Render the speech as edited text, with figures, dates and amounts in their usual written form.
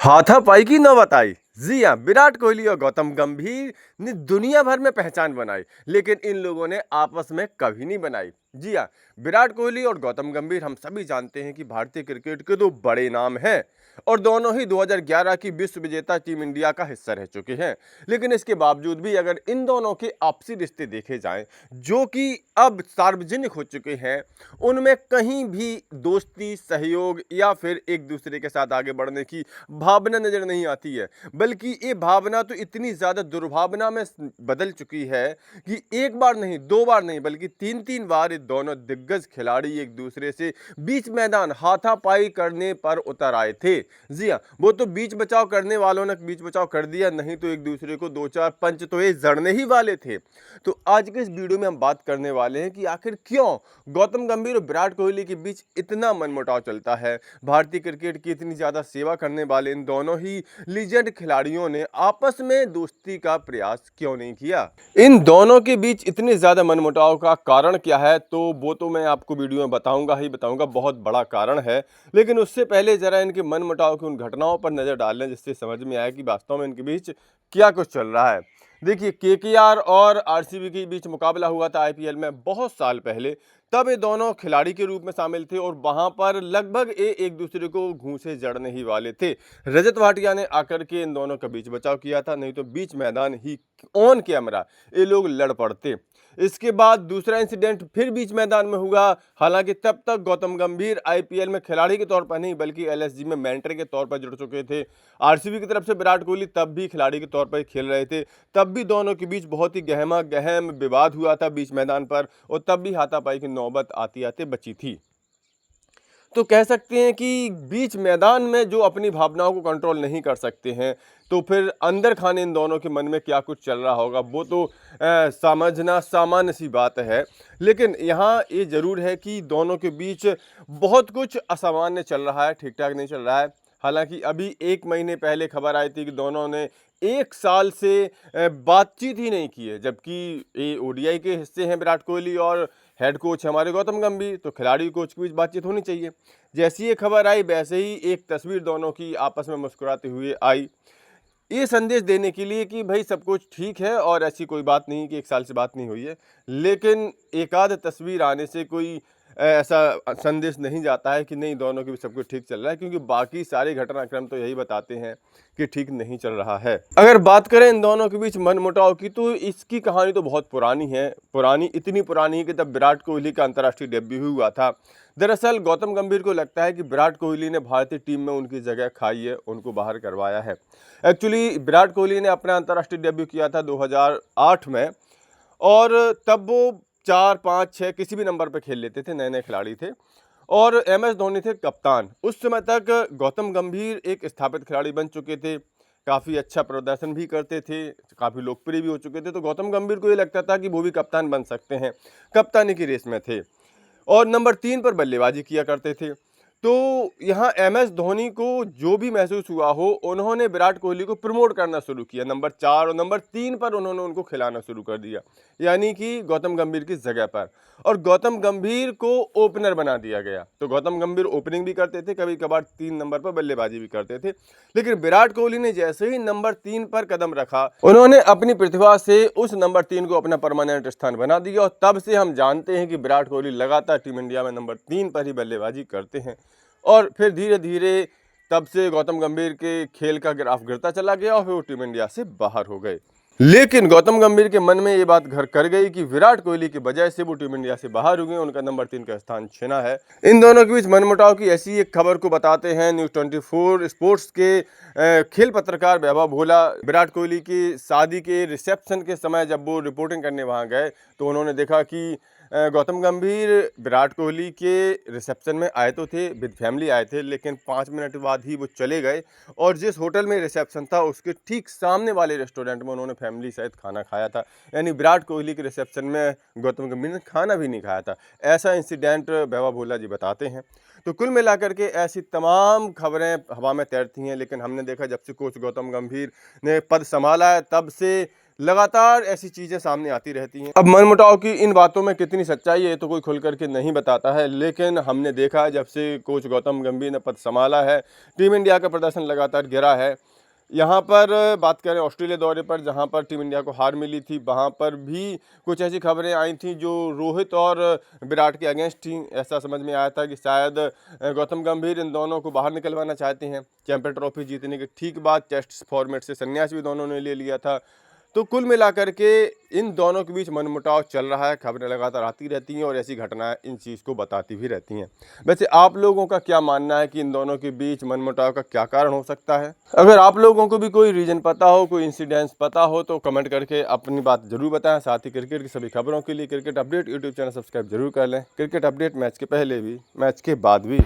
हाथापाई की नौबत आई। जी हाँ, विराट कोहली और गौतम गंभीर ने दुनिया भर में पहचान बनाई, लेकिन इन लोगों ने आपस में कभी नहीं बनाई। जी हाँ, विराट कोहली और गौतम गंभीर हम सभी जानते हैं कि भारतीय क्रिकेट के दो बड़े नाम हैं और दोनों ही 2011 की विश्व विजेता टीम इंडिया का हिस्सा रह चुके हैं। लेकिन इसके बावजूद भी अगर इन दोनों के आपसी रिश्ते देखे जाएं, जो कि अब सार्वजनिक हो चुके हैं, उनमें कहीं भी दोस्ती, सहयोग या फिर एक दूसरे के साथ आगे बढ़ने की भावना नजर नहीं आती है। बल्कि ये भावना तो इतनी ज्यादा दुर्भावना में बदल चुकी है कि एक बार नहीं, दो बार नहीं, बल्कि तीन तीन बार ये दोनों दिग्गज खिलाड़ी एक दूसरे से बीच मैदान हाथापाई करने पर उतर आए थे। जी हाँ, वो तो बीच बचाव करने वालों ने बीच बचाव कर दिया, नहीं तो एक दूसरे को दो चार पंच तो ये जड़ने ही वाले थे। तो आज के इस वीडियो में हम बात करने वाले हैं कि आखिर क्यों गौतम गंभीर और विराट कोहली के बीच इतना मनमुटाव चलता है। भारतीय क्रिकेट की इतनी ज्यादा सेवा करने वाले इन दोनों ही लीजेंड खिलाड़ियों ने आपस में दोस्ती का प्रयास क्यों नहीं किया। इन दोनों के बीच इतने ज्यादा मनमुटाव का कारण क्या है, तो वो तो मैं आपको वीडियो में बताऊंगा, बहुत बड़ा कारण है। लेकिन उससे पहले जरा इनके मनमुटाव की उन घटनाओं पर नजर डाल लें, जिससे समझ में आए कि वास्तव में इनके बीच क्या कुछ चल रहा है। देखिए, केकेआर और आरसीबी के बीच मुकाबला हुआ था आईपीएल में बहुत साल पहले। तब ये दोनों खिलाड़ी के रूप में शामिल थे और वहां पर लगभग ये एक दूसरे को घूंसे जड़ने ही वाले थे। रजत भाटिया ने आकर के इन दोनों का बीच बचाव किया था, नहीं तो बीच मैदान ही ऑन कैमरा ये लोग लड़ पड़ते। इसके बाद दूसरा इंसिडेंट फिर बीच मैदान में हुआ। हालांकि तब तक गौतम गंभीर आईपीएल में खिलाड़ी के तौर पर नहीं, बल्कि एलएसजी में मेंटर के तौर पर जुड़ चुके थे। आरसीबी की तरफ से विराट कोहली तब भी खिलाड़ी के तौर पर खेल रहे थे। तब भी दोनों के बीच बहुत ही गहमा गहम विवाद हुआ था बीच मैदान पर, और तब भी हाथापाई की नौबत आती आते बची थी। तो कह सकते हैं कि बीच मैदान में जो अपनी भावनाओं को कंट्रोल नहीं कर सकते हैं, तो फिर अंदर खाने इन दोनों के मन में क्या कुछ चल रहा होगा, वो तो समझना सामान्य सी बात है। लेकिन यहाँ ये जरूर है कि दोनों के बीच बहुत कुछ असामान्य चल रहा है, ठीक ठाक नहीं चल रहा है। हालांकि अभी एक महीने पहले खबर आई थी कि दोनों ने एक साल से बातचीत ही नहीं की है, जबकि ये ओडीआई के हिस्से हैं विराट कोहली और हेड कोच हमारे गौतम गंभीर, तो खिलाड़ी कोच की बीच बातचीत होनी चाहिए। जैसी ये खबर आई, वैसे ही एक तस्वीर दोनों की आपस में मुस्कुराते हुए आई, ये संदेश देने के लिए कि भाई सब कुछ ठीक है और ऐसी कोई बात नहीं कि एक साल से बात नहीं हुई है। लेकिन एक आध तस्वीर आने से कोई ऐसा संदेश नहीं जाता है कि नहीं, दोनों के भी सब कुछ ठीक चल रहा है, क्योंकि बाकी सारे घटनाक्रम तो यही बताते हैं कि ठीक नहीं चल रहा है। अगर बात करें इन दोनों के बीच मनमुटाव की, तो इसकी कहानी तो बहुत पुरानी है। इतनी पुरानी है कि तब विराट कोहली का अंतर्राष्ट्रीय डेब्यू हुआ था। दरअसल गौतम गंभीर को लगता है कि विराट कोहली ने भारतीय टीम में उनकी जगह खाई है, उनको बाहर करवाया है। एक्चुअली विराट कोहली ने अपना अंतर्राष्ट्रीय डेब्यू किया था 2008 में, और तब वो 4, 5, 6 किसी भी नंबर पर खेल लेते थे, नए नए खिलाड़ी थे, और एमएस धोनी थे कप्तान। उस समय तक गौतम गंभीर एक स्थापित खिलाड़ी बन चुके थे, काफ़ी अच्छा प्रदर्शन भी करते थे, काफ़ी लोकप्रिय भी हो चुके थे। तो गौतम गंभीर को ये लगता था कि वो भी कप्तान बन सकते हैं, कप्तानी की रेस में थे और नंबर 3 पर बल्लेबाजी किया करते थे। तो यहाँ एमएस धोनी को जो भी महसूस हुआ हो, उन्होंने विराट कोहली को प्रमोट करना शुरू किया। नंबर 4 और नंबर 3 पर उन्होंने उनको खिलाना शुरू कर दिया, यानी कि गौतम गंभीर की जगह पर, और गौतम गंभीर को ओपनर बना दिया गया। तो गौतम गंभीर ओपनिंग भी करते थे, कभी कभार 3 नंबर पर बल्लेबाजी भी करते थे। लेकिन विराट कोहली ने जैसे ही नंबर 3 पर कदम रखा, उन्होंने अपनी प्रतिभा से उस नंबर 3 को अपना परमानेंट स्थान बना दिया, और तब से हम जानते हैं कि विराट कोहली लगातार टीम इंडिया में नंबर 3 पर ही बल्लेबाजी करते हैं। और फिर धीरे धीरे तब से गौतम गंभीर के खेल का ग्राफ गिरता चला गया और फिर वो टीम इंडिया से बाहर हो गए। लेकिन गौतम गंभीर के मन में ये बात घर कर गई कि विराट कोहली की वजह से वो टीम इंडिया से बाहर हो गए, उनका नंबर 3 का स्थान छिना है। इन दोनों के बीच मनमुटाव की ऐसी एक खबर को बताते हैं न्यूज़ 24 स्पोर्ट्स के खेल पत्रकार वैभव भोला। विराट कोहली की शादी के रिसेप्शन के समय जब वो रिपोर्टिंग करने वहाँ गए, तो उन्होंने देखा कि गौतम गंभीर विराट कोहली के रिसेप्शन में आए तो थे, विद फैमिली आए थे, लेकिन 5 मिनट बाद ही वो चले गए, और जिस होटल में रिसेप्शन था उसके ठीक सामने वाले रेस्टोरेंट में उन्होंने फैमिली सहित खाना खाया था। यानी विराट कोहली के रिसेप्शन में गौतम गंभीर ने खाना भी नहीं खाया था। ऐसा इंसिडेंट वैभव भोला जी बताते हैं। तो कुल मिलाकर के ऐसी तमाम खबरें हवा में तैरती हैं, लेकिन हमने देखा जब से कोच गौतम गंभीर ने पद संभाला है, तब से लगातार ऐसी चीज़ें सामने आती रहती हैं। अब मनमुटाव की इन बातों में कितनी सच्चाई है तो कोई खुल करके नहीं बताता है, लेकिन हमने देखा है जब से कोच गौतम गंभीर ने पद संभाला है, टीम इंडिया का प्रदर्शन लगातार गिरा है। यहाँ पर बात करें ऑस्ट्रेलिया दौरे पर, जहाँ पर टीम इंडिया को हार मिली थी, वहाँ पर भी कुछ ऐसी खबरें आई थी जो रोहित और विराट के अगेंस्ट थी। ऐसा समझ में आया था कि शायद गौतम गंभीर इन दोनों को बाहर निकलवाना चाहते हैं। चैंपियन ट्रॉफी जीतने के ठीक बाद टेस्ट फॉर्मेट से संन्यास भी दोनों ने ले लिया था। तो कुल मिलाकर के इन दोनों के बीच मनमुटाव चल रहा है, खबरें लगातार आती रहती हैं और ऐसी घटनाएं इन चीज़ को बताती भी रहती हैं। वैसे आप लोगों का क्या मानना है कि इन दोनों के बीच मनमुटाव का क्या कारण हो सकता है? अगर आप लोगों को भी कोई रीज़न पता हो, कोई इंसिडेंस पता हो तो कमेंट करके अपनी बात जरूर बताएं। साथ ही क्रिकेट की सभी खबरों के लिए cricket update YouTube channel subscribe जरूर कर लें। क्रिकेट अपडेट मैच के पहले भी, मैच के बाद भी।